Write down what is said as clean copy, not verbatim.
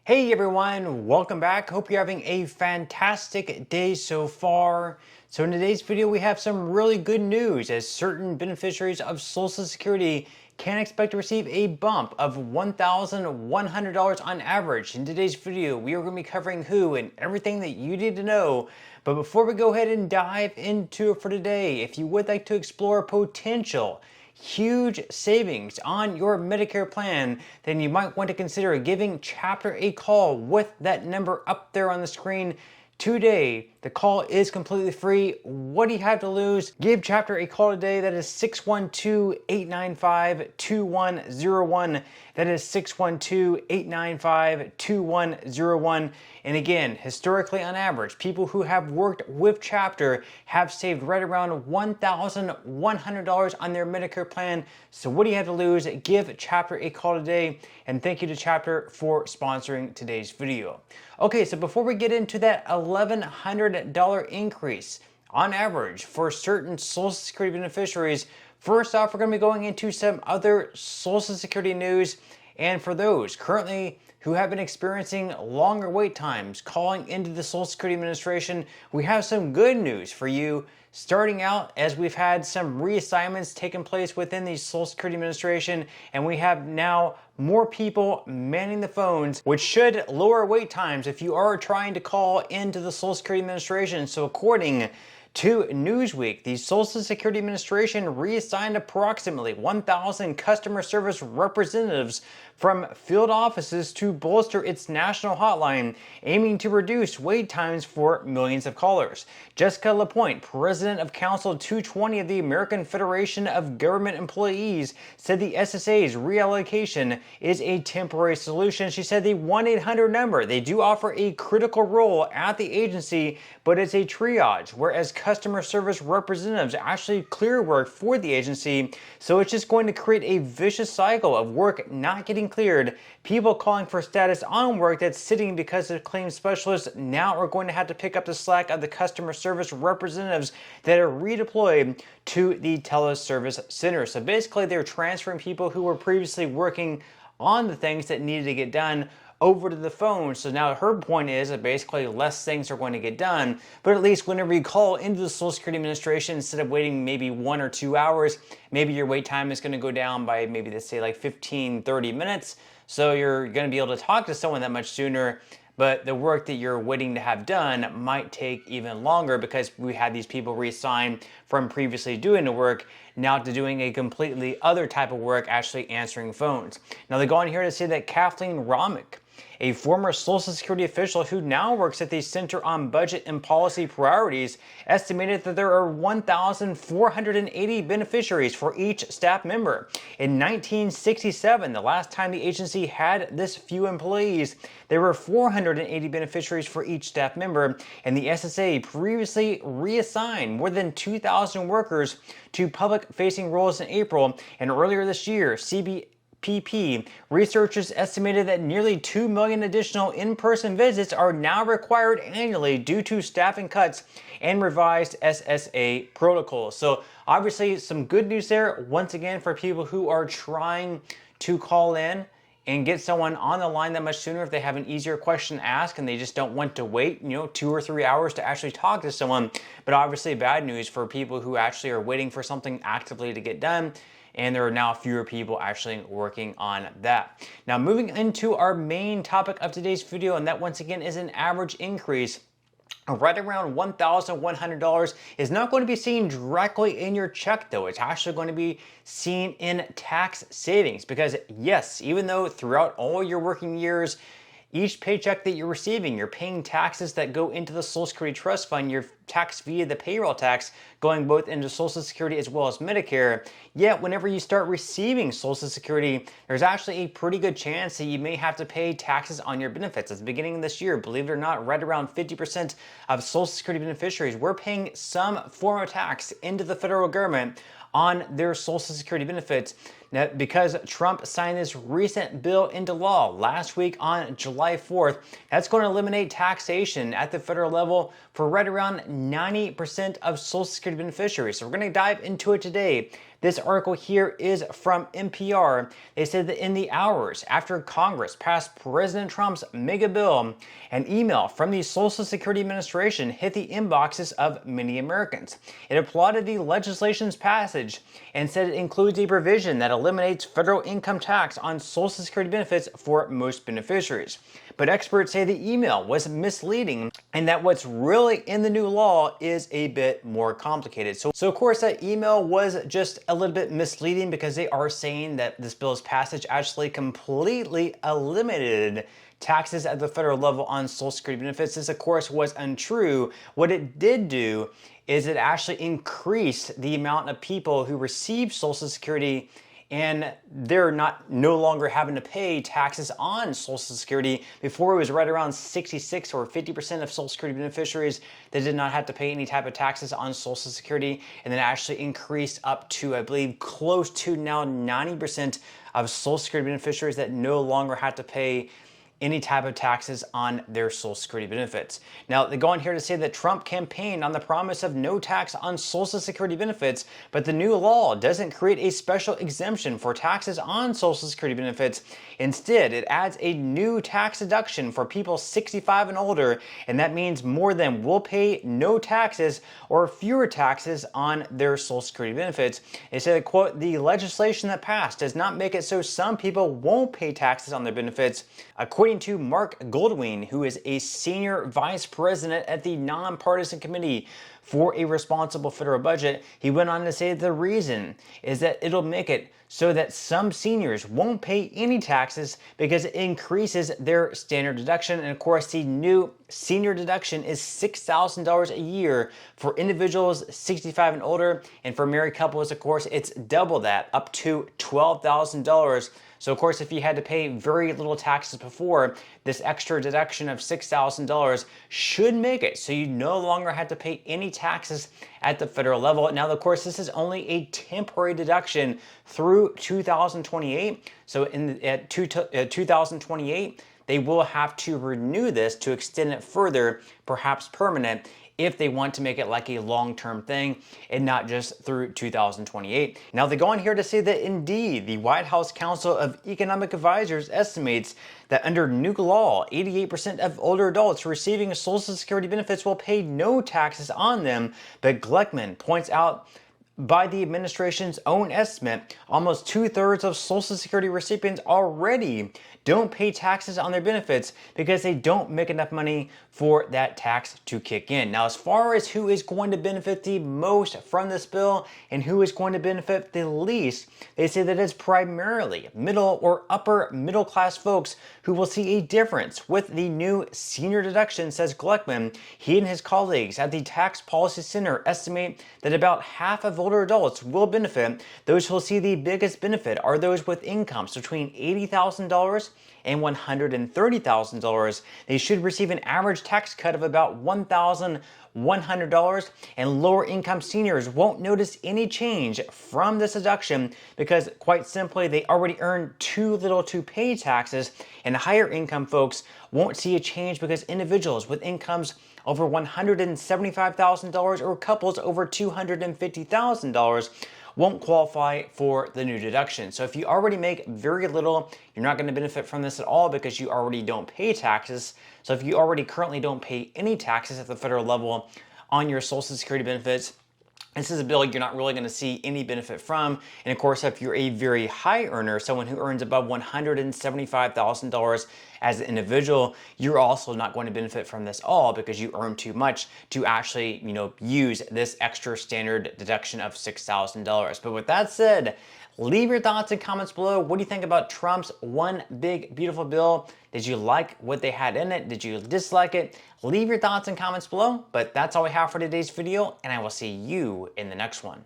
Hey everyone, welcome back. Hope you're having a fantastic day so far. So in today's video, we have some really good news as certain beneficiaries of Social Security can expect to receive a bump of $1,100 on average. In today's video, we are going to be covering who and everything that you need to know. But before we go ahead and dive into it for today, if you would like to explore potential huge savings on your Medicare plan, then you might want to consider giving Chapter a call with that number up there on the screen today. The call is completely free. What do you have to lose? Give Chapter a call today. That is 612-895-2101. That is 612-895-2101. And again, historically on average, people who have worked with Chapter have saved right around $1,100 on their Medicare plan. So what do you have to lose? Give Chapter a call today. And thank you to Chapter for sponsoring today's video. Okay, so before we get into that $1,100 increase on average for certain Social Security beneficiaries, first off, we're going to be going into some other Social Security news. And for those currently who have been experiencing longer wait times calling into the Social Security Administration, we have some good news for you. Starting out, as we've had some reassignments taking place within the Social Security Administration, and we have now more people manning the phones, which should lower wait times if you are trying to call into the Social Security Administration. So according to Newsweek, the Social Security Administration reassigned approximately 1,000 customer service representatives from field offices to bolster its national hotline, aiming to reduce wait times for millions of callers. Jessica Lapointe, president of Council 220 of the American Federation of Government Employees, said the SSA's reallocation is a temporary solution. She said the 1-800 number, they do offer a critical role at the agency, but it's a triage, whereas customer service representatives actually clear work for the agency. So it's just going to create a vicious cycle of work not getting cleared, people calling for status on work that's sitting because the claims specialists now are going to have to pick up the slack of the customer service representatives that are redeployed to the teleservice center. So basically they're transferring people who were previously working on the things that needed to get done over to the phone. So now her point is that basically less things are going to get done, but at least whenever you call into the Social Security Administration, instead of waiting maybe 1 or 2 hours, maybe your wait time is going to go down by maybe, let's say, like 15-30 minutes. So you're going to be able to talk to someone that much sooner, but the work that you're waiting to have done might take even longer because we had these people reassign from previously doing the work now to doing a completely other type of work, actually answering phones. Now they go on here to say that Kathleen Romick, a former Social Security official who now works at the Center on Budget and Policy Priorities, estimated that there are 1,480 beneficiaries for each staff member. In 1967, the last time the agency had this few employees, there were 480 beneficiaries for each staff member, and the SSA previously reassigned more than 2,000 workers to public-facing roles in April, and earlier this year, CBPP researchers estimated that nearly 2 million additional in-person visits are now required annually due to staffing cuts and revised SSA protocols. So obviously some good news there, once again, for people who are trying to call in and get someone on the line that much sooner if they have an easier question to ask and they just don't want to wait, 2 or 3 hours to actually talk to someone. But obviously bad news for people who actually are waiting for something actively to get done, and there are now fewer people actually working on that. Now moving into our main topic of today's video, and that once again is an average increase right around $1,100 is not going to be seen directly in your check though. It's actually going to be seen in tax savings because yes, even though throughout all your working years, each paycheck that you're receiving, you're paying taxes that go into the Social Security Trust Fund, you're taxed via the payroll tax going both into Social Security as well as Medicare. Yet whenever you start receiving Social Security, there's actually a pretty good chance that you may have to pay taxes on your benefits. At the beginning of this year, believe it or not, right around 50% of Social Security beneficiaries were paying some form of tax into the federal government on their Social Security benefits. Now, because Trump signed this recent bill into law last week on July 4th, that's going to eliminate taxation at the federal level for right around 90% of Social Security beneficiaries. So we're going to dive into it today. This article here is from NPR. They said that in the hours after Congress passed President Trump's mega bill, an email from the Social Security Administration hit the inboxes of many Americans. It applauded the legislation's passage and said it includes a provision that eliminates federal income tax on Social Security benefits for most beneficiaries. But experts say the email was misleading and that what's really in the new law is a bit more complicated. So of course that email was just a little bit misleading because they are saying that this bill's passage actually completely eliminated taxes at the federal level on Social Security benefits. This of course was untrue. What it did do is it actually increased the amount of people who receive Social Security, and they're no longer having to pay taxes on Social Security. Before, it was right around 66 or 50% of Social Security beneficiaries that did not have to pay any type of taxes on Social Security, and then actually increased up to, I believe, close to now 90% of Social Security beneficiaries that no longer had to pay any type of taxes on their Social Security benefits. Now, they go on here to say that Trump campaigned on the promise of no tax on Social Security benefits, but the new law doesn't create a special exemption for taxes on Social Security benefits. Instead, it adds a new tax deduction for people 65 and older, and that means more of them will pay no taxes or fewer taxes on their Social Security benefits. They say that, quote, the legislation that passed does not make it so some people won't pay taxes on their benefits. According to Mark Goldwyn, who is a senior vice president at the Nonpartisan Committee for a Responsible Federal Budget, he went on to say the reason is that it'll make it so that some seniors won't pay any taxes because it increases their standard deduction. And of course, the new senior deduction is $6,000 a year for individuals 65 and older. And for married couples, of course, it's double that, up to $12,000. So of course, if you had to pay very little taxes before, this extra deduction of $6,000 should make it so you no longer have to pay any taxes at the federal level. Now, of course, this is only a temporary deduction through 2028. So at 2028, they will have to renew this to extend it further, perhaps permanent, if they want to make it like a long-term thing and not just through 2028. Now, they go on here to say that indeed, the White House Council of Economic Advisors estimates that under new law, 88% of older adults receiving Social Security benefits will pay no taxes on them. But Gleckman points out, by the administration's own estimate, almost 2/3 of Social Security recipients already don't pay taxes on their benefits because they don't make enough money for that tax to kick in. Now, as far as who is going to benefit the most from this bill and who is going to benefit the least, they say that it's primarily middle or upper middle class folks who will see a difference with the new senior deduction, says Gleckman. He and his colleagues at the Tax Policy Center estimate that about half of older adults will benefit. Those who will see the biggest benefit are those with incomes between $80,000 and $130,000. They should receive an average tax cut of about $1,100, and lower income seniors won't notice any change from this deduction because, quite simply, they already earn too little to pay taxes, and higher income folks won't see a change because individuals with incomes over $175,000 or couples over $250,000 won't qualify for the new deduction. So if you already make very little, you're not going to benefit from this at all because you already don't pay taxes. So if you already currently don't pay any taxes at the federal level on your Social Security benefits, this is a bill you're not really going to see any benefit from. And of course, if you're a very high earner, someone who earns above $175,000 as an individual, you're also not going to benefit from this all because you earn too much to actually, use this extra standard deduction of $6,000. But with that said, leave your thoughts and comments below. What do you think about Trump's one big beautiful bill? Did you like what they had in it? Did you dislike it? Leave your thoughts and comments below. But that's all we have for today's video, and I will see you in the next one.